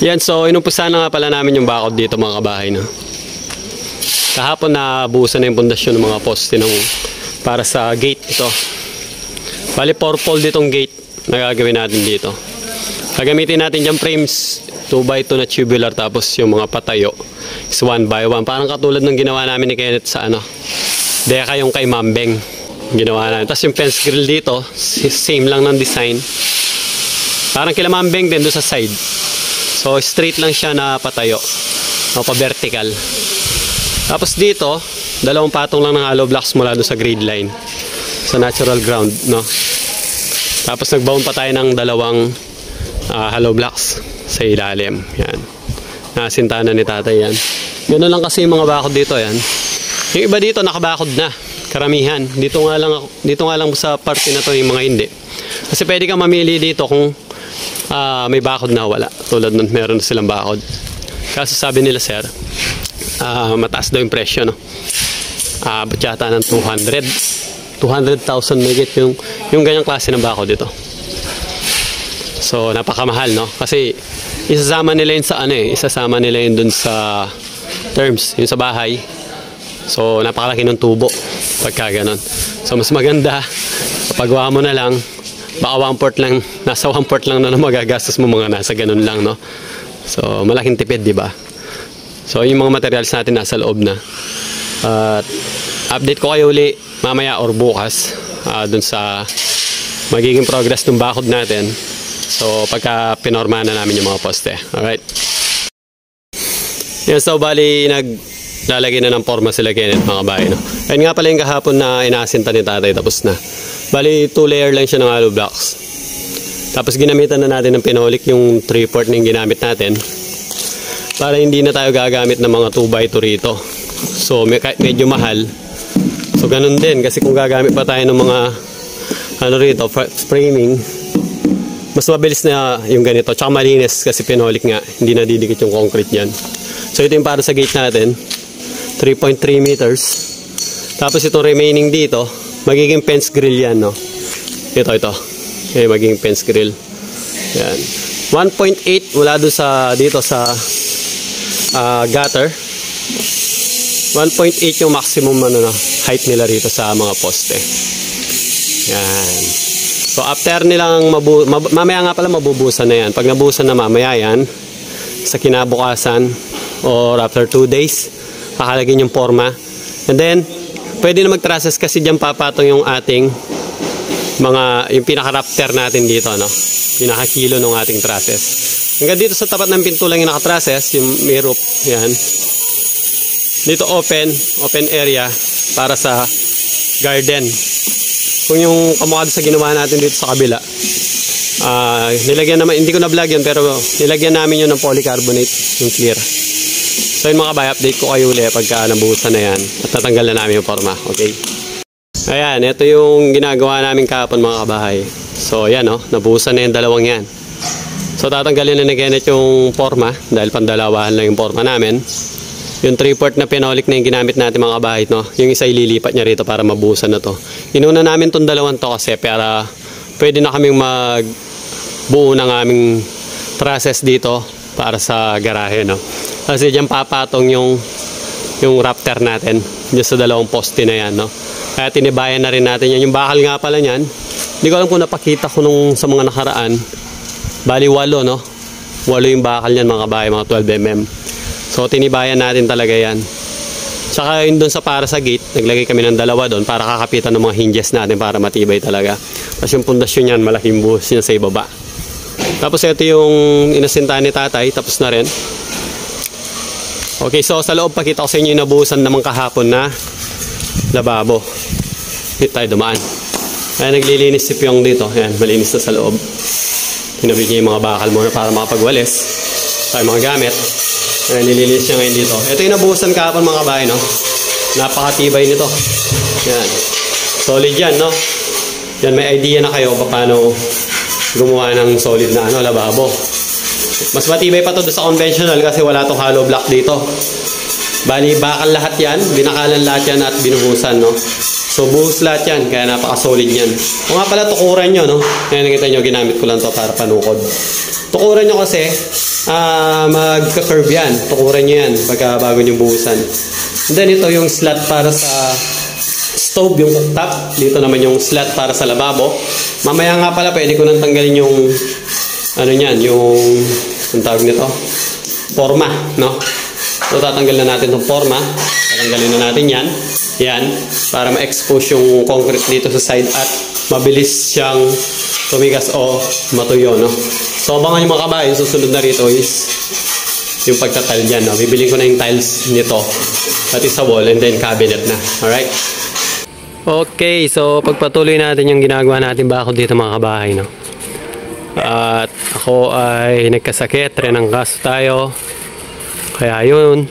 Yan, so inumpisahan na nga pala namin yung bakod dito mga kabahay, no? Kahapon na buusan na yung pundasyon ng mga poste para sa gate ito. Bali 4-fold ditong gate na gagawin natin dito. Gagamitin natin yung frames 2x2 na tubular, tapos yung mga patayo is 1x1. Parang katulad ng ginawa namin ni Kenneth sa Deka, yung kay Mambeng ginawa namin. Tapos yung fence grill dito, same lang ng design. Parang kila Mambeng din doon sa side. So straight lang siya na patayo, pa-vertical. Tapos dito, dalawang patong lang ng hollow blocks mula doon sa grade line, sa natural ground, no? Tapos nagbaon pa tayo ng dalawang hollow blocks sa ilalim. Yan. Nasintahan na ni tatay yan. Ganoon lang kasi yung mga bakod dito, yan. Yung iba dito nakabakod na, karamihan. Dito nga lang sa parte na to yung mga hindi. Kasi pwede kang mamili dito kung may bakod na wala. Tulad nun, meron na silang bakod. Kaso sabi nila, sir, mataas daw yung presyo, no? Ba't yata ng 200,000 megit yung ganyang klase ng bakod dito. So napakamahal, no? Kasi isasama nila yun sa isasama nila yun dun sa terms, yun sa bahay. So napakalaki ng tubo pagka ganon. So mas maganda paggawa mo na lang, baka 1/4 lang, nasa 1/4 lang na magagastos mo, mga nasa ganun lang, no? So malaking tipid, di ba? So yung mga materials natin nasa loob na. At update ko kayo uli mamaya or bukas dun sa magiging progress ng bakod natin. So pagka pinorma na namin yung mga poste. Alright. Yan, so bali naglalagay na ng forma sila Kenneth, mga bahay, no? Ayun nga pala yung kahapon na inasinta ni tatay, tapos na. Bali 2 layer lang siya ng hollow blocks. Tapos ginamitan na natin ng pinolik, yung 3/4 na yung ginamit natin, para hindi na tayo gagamit ng mga 2x2 rito. So medyo mahal. So ganun din, kasi kung gagamit pa tayo ng mga rito, framing, mas mabilis na yung ganito. Tsaka malinis kasi pinolik nga, hindi nadidikit yung concrete yan. So ito yung para sa gate natin, 3.3 meters. Tapos itong remaining dito, magiging fence grill yan, no? Ito. Magiging fence grill. Yan. 1.8 mula doon dito sa gutter. 1.8 yung maximum height nila rito sa mga poste. Yan. So after nilang mamaya nga pala mabubusan na yan. Pag nabusan na mamaya yan, sa kinabukasan or after 2 days, kakalagin yung forma. And then pwede na mag-trusses kasi diyan papatong yung ating yung pinaka-rafter natin dito, no? Pinaka-kilo ng ating trusses. Hanggang dito sa tapat ng pinto lang yung naka-trusses, yung may roof, yan. Dito open area para sa garden. Kung yung kamukha sa ginawa natin dito sa kabila, nilagyan naman, hindi ko na-vlog yun, pero nilagyan namin yun ng polycarbonate, yung clear. So yun mga bay, update ko kayo ulit pagka nabuhusan na yan at natanggal na namin yung forma. Okay. Ayan, ito yung ginagawa namin kahapon mga kabahay. So yan, no, nabuhusan na yung dalawang yan. So tatanggalin na ni Kenneth yung forma dahil pandalawahan lang yung forma namin. Yung 3/4 na pinolik na yung ginamit natin mga kabahay, no, yung isa ililipat niya rito para mabuhusan na to. Inuna namin tong dalawang to kasi para pwede na kaming magbuo ng aming process dito para sa garahe, no. Kasi diyan papatong yung rafter natin diyan sa dalawang poste na yan, no. Kaya tinibayan na rin natin yan. Yung bakal nga pala niyan, hindi ko alam kung napakita ko sa mga nakaraan. Bali 8, no. 8 yung bakal niyan mga kabahay, mga 12 mm. So tinibayan natin talaga yan. Tsaka yun doon sa para sa gate, naglagay kami ng dalawa doon para kakapitan ng mga hinges natin para matibay talaga. Tapos yung pundasyon yan, malaking buhos niya sa ibaba. Tapos ito yung inasintahan ni tatay, tapos na rin. Okay, so sa loob pakita ko sa inyo yung nabuhusan naman kahapon na lababo. Dito tayo dumaan. Ayan, naglilinis si Pyong dito. Ayan, malinis na sa loob. Hinabit niya yung mga bakal muna para makapagwalis. Tayo mga gamit. Ayan, nililinis niya ngayon dito. Ito yung nabuhusan kahapon mga kabahay, no? Napakatibay nito. Ayan. Solid yan, no? Yan, may idea na kayo paano gumawa ng solid na lababo. Mas matibay pa to sa conventional kasi wala tong hollow block dito. Bali, bakal lahat yan. Binakalan lahat yan at binuhusan, no? So, buhos lahat yan. Kaya napaka-solid yan. O nga pala, tukuran nyo, no? Kaya nakita nyo, ginamit ko lang to para panukod. Tukuran nyo kasi magka-curve yan. Tukuran nyo yan bago nyo buhusan. And then ito yung slot para sa stove, yung cooktop. Dito naman yung slot para sa lababo. Mamaya nga pala pwede ko nang tanggalin yung ano yan, yung ang tawag nito, forma, no? So tatanggal na natin itong forma. Tatanggalin na natin yan. Yan, para ma-expose yung concrete dito sa side at mabilis siyang tumigas o matuyo, no? So abangan yung mga kabayan, susunod na rito is yung pagtatile dyan, no? Bibili ko na yung tiles nito pati sa wall and then cabinet na. Alright? Okay, so pagpatuloy natin yung ginagawa natin bakod dito mga kabahay, no? At ako ay nagkasakit, renanggas tayo. Kaya yun,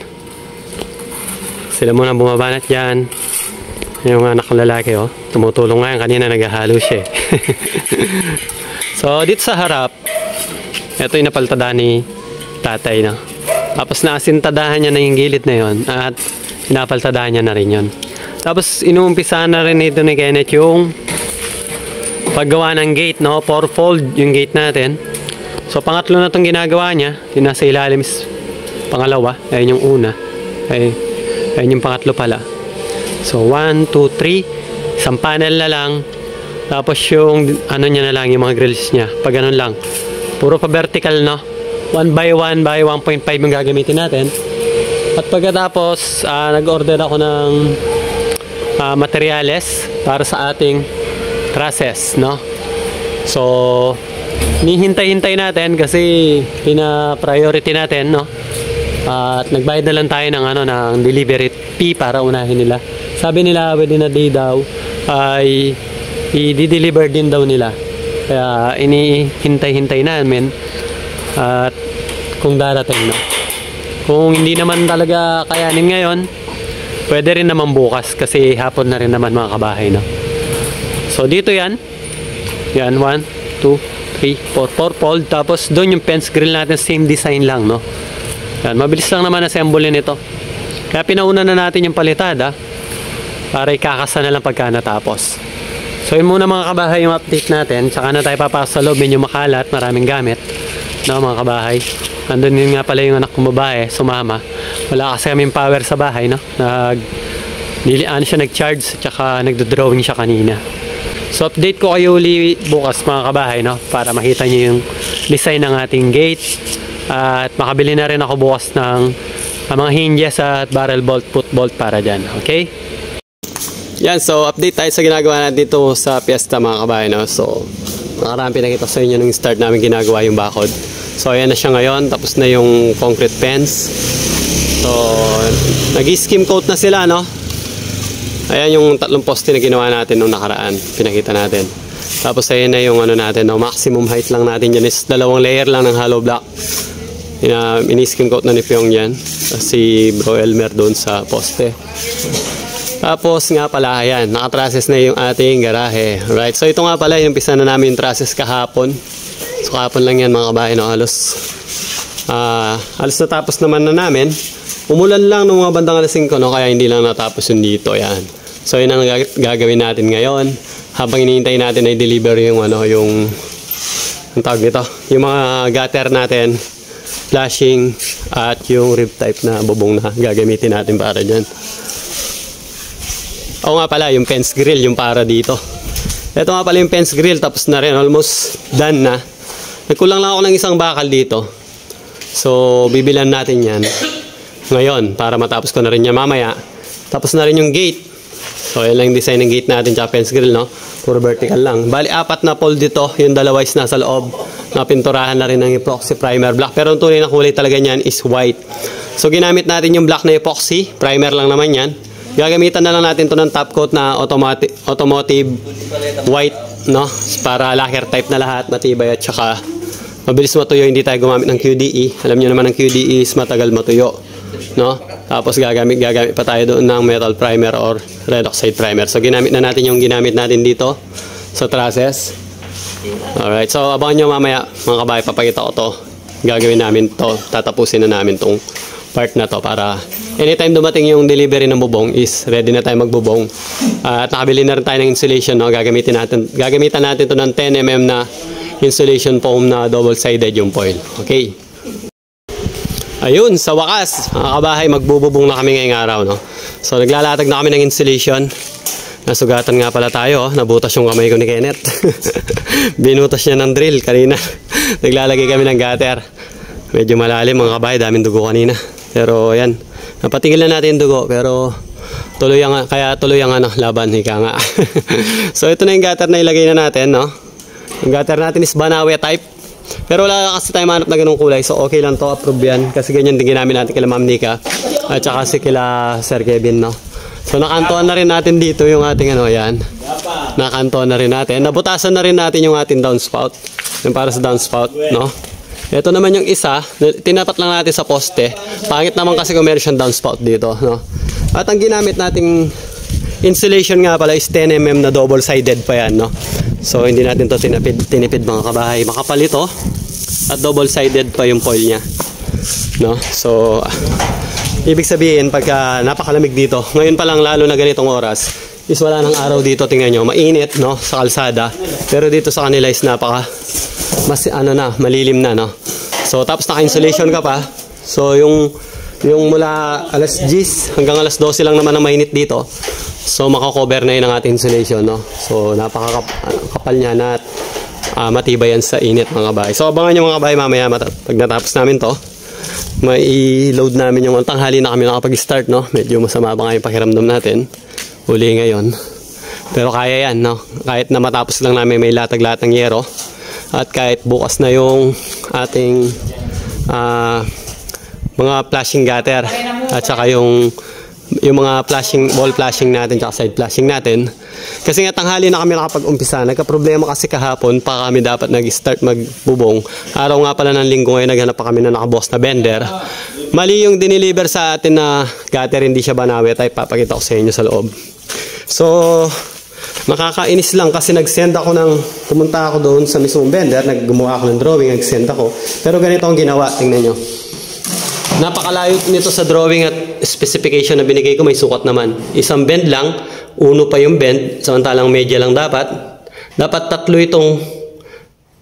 sila muna bumabanat dyan. Yung anak ko lalaki, oh, tumutulong nga yan. Kanina naghahalo siya, eh. So dito sa harap, ito yung napaltada ni tatay, no? Tapos naasintadahan niya na yung gilid na yon at pinapaltadahan niya na rin yun. Tapos inuumpisahan na rin ito ni Kenneth yung paggawa ng gate, no? 4-fold yung gate natin. So pangatlo na itong ginagawa niya. Yung nasa ilalim is pangalawa. Ayun yung una. Ayun yung pangatlo pala. So 1, 2, 3. Isang panel na lang. Tapos yung ano niya na lang, yung mga grills niya. Pag ganun lang. Puro pa vertical, no? 1 by 1 by 1.5 yung gagamitin natin. At pagkatapos nag-order ako ng materyales para sa ating trusses, no? So nihintay-hintay natin kasi pina-priority natin, no? At nagbayad na lang tayo ng ng delivery fee para unahin nila. Sabi nila within a day daw ay i-deliver din daw nila. Kaya inihintay-hintay namin at kung darating na. Kung hindi naman talaga kayanin ngayon, pwede rin naman bukas kasi hapon na rin naman mga kabahay, no? So dito yan. Yan, 1, 2, 3, 4. 4-fold. Tapos doon yung fence grill natin, same design lang, no? Yan, mabilis lang naman assemble nito. Kaya pinauna na natin yung palitada para ikakasa na lang pagka natapos. So yun muna mga kabahay yung update natin. Tsaka na tayo papasok sa loob, medyo makalat, maraming gamit, no mga kabahay. Andun yun nga pala yung anak kong babae, sumama. Wala kasi kaming power sa bahay, no? Nag-charge, tsaka nagdo-drawing siya kanina. So update ko kayo uli bukas mga kabahay, no? Para makita nyo yung design ng ating gate. At makabili na rin ako bukas ng mga hinges at barrel bolt, foot bolt para dyan. Okay? Yan, so update tayo sa ginagawa natin dito sa piyesta mga kabahay, no? So nakaraan pinakita sa inyo nung start namin ginagawa yung bakod. So ayan na siya ngayon, tapos na yung concrete fence. So nag-skim coat na sila, no? Ayan yung 3 poste na ginawa natin nung nakaraan, pinakita natin. Tapos ayan na yung natin, no? Maximum height lang natin yan is 2 layer lang ng hollow block. Ini-skim coat na ni Pyong yan, si Bro Elmer doon sa poste. Tapos nga pala, ayan, nakatrases na yung ating garahe. Right, so ito nga pala, yung umpisa na namin yung trases kahapon. So kahapon lang yan mga kabahay, no? Halos natapos naman na namin. Umulan lang nung mga bandang alas 5, no? Kaya hindi lang natapos yung dito, ayan. So yun ang gagawin natin ngayon. Habang hinihintay natin ay deliver yung yung tawag nito, yung mga gutter natin, flashing, at yung rib type na bubong na gagamitin natin para dyan. Oo nga pala, yung fence grill, yung para dito. Ito nga pala yung fence grill, tapos na rin, almost done na. Nagkulang lang ako ng isang bakal dito. So, bibilan natin yan ngayon, para matapos ko na rin yan mamaya. Tapos na rin yung gate. So, yan lang yung design ng gate natin, tsaka fence grill, no? Puro vertical lang. Bali, 4 na pole dito, yung 2 is nasa loob. Napinturahan na rin ng epoxy primer black. Pero ang tunay na kulay talaga niyan is white. So, ginamit natin yung black na epoxy, primer lang naman yan. Gagamitan na lang natin to ng top coat na automotive white, no? Para lacquer type na lahat, matibay at saka mabilis matuyo, hindi tayo gumamit ng QDE. Alam niyo naman ang QDE is matagal matuyo, no? Tapos gagamit pa tayo doon ng metal primer or red oxide primer. So ginamit na natin yung ginamit natin dito sa trusses. Alright, so abangan nyo mamaya mga kabahay, papakita ko to. Gagawin namin to, tatapusin na namin tong part na to para anytime dumating yung delivery ng bubong is ready na tayo magbubong. At nakabili na rin tayo ng insulation, no? Gagamitan natin to ng 10 mm na insulation foam na double-sided yung foil. Okay. Ayun, sa wakas, mga kabahay, magbububong na kami ngayong araw, no? So, naglalatag na kami ng insulation. Nasugatan nga pala tayo, oh. Nabutas yung kamay ko ni Kenneth. Binutas niya ng drill kanina. Naglalagay kami ng gutter. Medyo malalim, mga kabahay, daming dugo kanina. Pero, ayan, napatigil na natin yung dugo, pero tuloy ang laban, ika nga. So, ito na yung gutter na ilagay na natin, no? Yung gutter natin is Banawe type. Pero wala kasi tayo manap na ganung kulay. So okay lang to, approve yan. Kasi ganyan din ginamit natin kila Ma'am Nika. At saka si kila Sir Kevin, no? So nakantuan na rin natin dito yung ating ano, yan. Nakantuan na rin natin. Nabutasan na rin natin yung ating downspout. Yung para sa downspout, no? Ito naman yung isa. Tinapat lang natin sa poste. Pangit naman kasi kung meron siyang downspout dito, no? At ang ginamit nating insulation nga pala is 10mm na double-sided pa yan, no? So hindi natin to tinipid mga kabahay. Makapal ito at double-sided pa yung foil niya, no? So ibig sabihin pagka napakalamig dito, ngayon pa lang lalo na ganitong oras, is wala nang araw dito, tingnan nyo, mainit, no, sa kalsada. Pero dito sa kanila is mas malilim na, no? So tapos naka-insulation ka pa. So yung mula alas 10 hanggang alas 12 lang naman ang mainit dito. So makakover na yun ang ating insulation, no? So napakakapal niya na at matibay yan sa init, mga kabahay. So abangan nyo mga kabahay mamaya pag natapos namin to, mai-load namin yung tanghali na kami nakapag-start, no? Medyo masama pa nga yung pakiramdam natin uli ngayon, pero kaya yan, no? Kahit na matapos lang namin may latag-latang yero, at kahit bukas na yung ating mga flashing gutter at saka yung mga wall flashing natin at side flashing natin. Kasi nga tanghali na kami nakapag-umpisa. Nagka-problema kasi kahapon pa kami dapat nag-start magbubong. Araw nga pala ng linggo ngayon, naghanap pa kami na nakaboss na vendor. Mali yung diniliver sa atin na gutter, hindi siya Banawe type. Papakita ko sa inyo sa loob. So nakakainis lang kasi pumunta ako doon sa mismong vendor, gumawa ako ng drawing, nag-send ako. Pero ganito ang ginawa, tingnan nyo. Napakalayo nito sa drawing at specification na binigay ko, may sukat naman. Isang bend lang, uno pa yung bend, samantalang media lang dapat. Dapat tatlo itong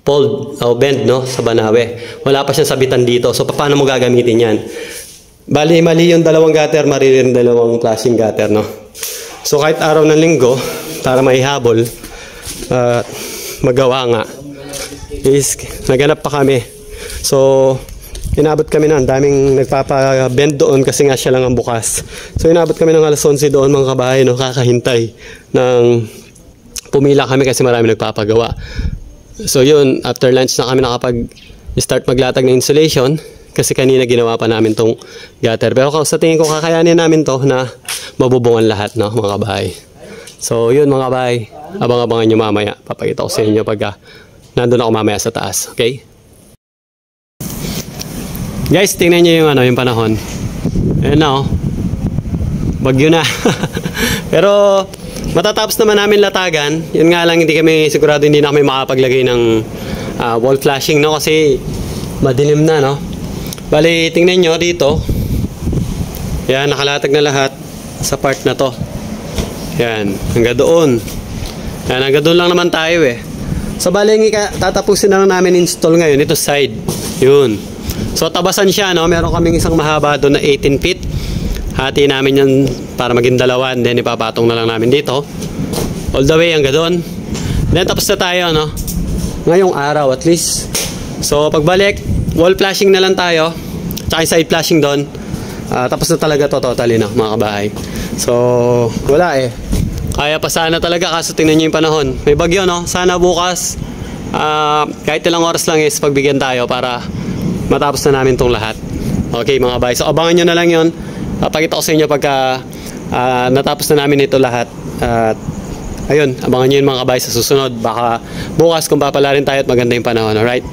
fold o bend, no, sa Banawe. Wala pa siyang sabitan dito. So paano mo gagamitin yan? Bali, mali yung dalawang gutter, marili yung dalawang flashing gutter, no? So kahit araw ng linggo, para maihabol, magawa nga, is naganap pa kami. So inabot kami na, daming nagpapa-bend doon kasi nga siya lang ang bukas. So inabot kami ng alas 11 doon, mga kabahay, no, kakahintay ng pumila kami kasi marami nagpapagawa. So yun, after lunch na kami nakapag-start maglatag ng insulation kasi kanina ginawa pa namin tong gutter. Pero sa tingin ko kakayanin namin to na mabubungan lahat, no, mga kabahay. So yun mga kabahay, abang-abangan nyo mamaya. Papakita ko sa inyo pagka nandun ako mamaya sa taas, okay? Guys, tingnan nyo yung panahon. Ayan na, oh. Bagyo na. Pero matatapos naman namin latagan. Yun nga lang, hindi na kami makapaglagay ng wall flashing, no? Kasi madilim na, no? Bali, tingnan nyo dito. Yan, nakalatag na lahat sa part na to. Yan, hanggang doon. Yan, hanggang doon lang naman tayo, eh. So bali, tatapusin na lang namin install ngayon. Ito side. Yun. So tabasan siya, no? Meron kaming isang mahaba doon na 18 feet. Hati namin yan para maging dalawa, and then ipapatong na lang namin dito. All the way hanggang doon. Then tapos na tayo, no? Ngayong araw at least. So pagbalik, wall flashing na lang tayo. Tsaka side flashing doon. Tapos na talaga to totally, no, mga kabahay. So wala eh. Kaya pa sana talaga kaso tingnan nyo yung panahon. May bagyo, no? Sana bukas kahit ilang oras lang is pagbigyan tayo para matapos na namin tong lahat. Okay mga kabahay. So abangan nyo na lang yun. Papakita ko sa inyo pagka natapos na namin ito lahat. At ayun, abangan nyo yun mga kabahay sa susunod. Baka bukas kung papala rin tayo at maganda yung panahon. Alright?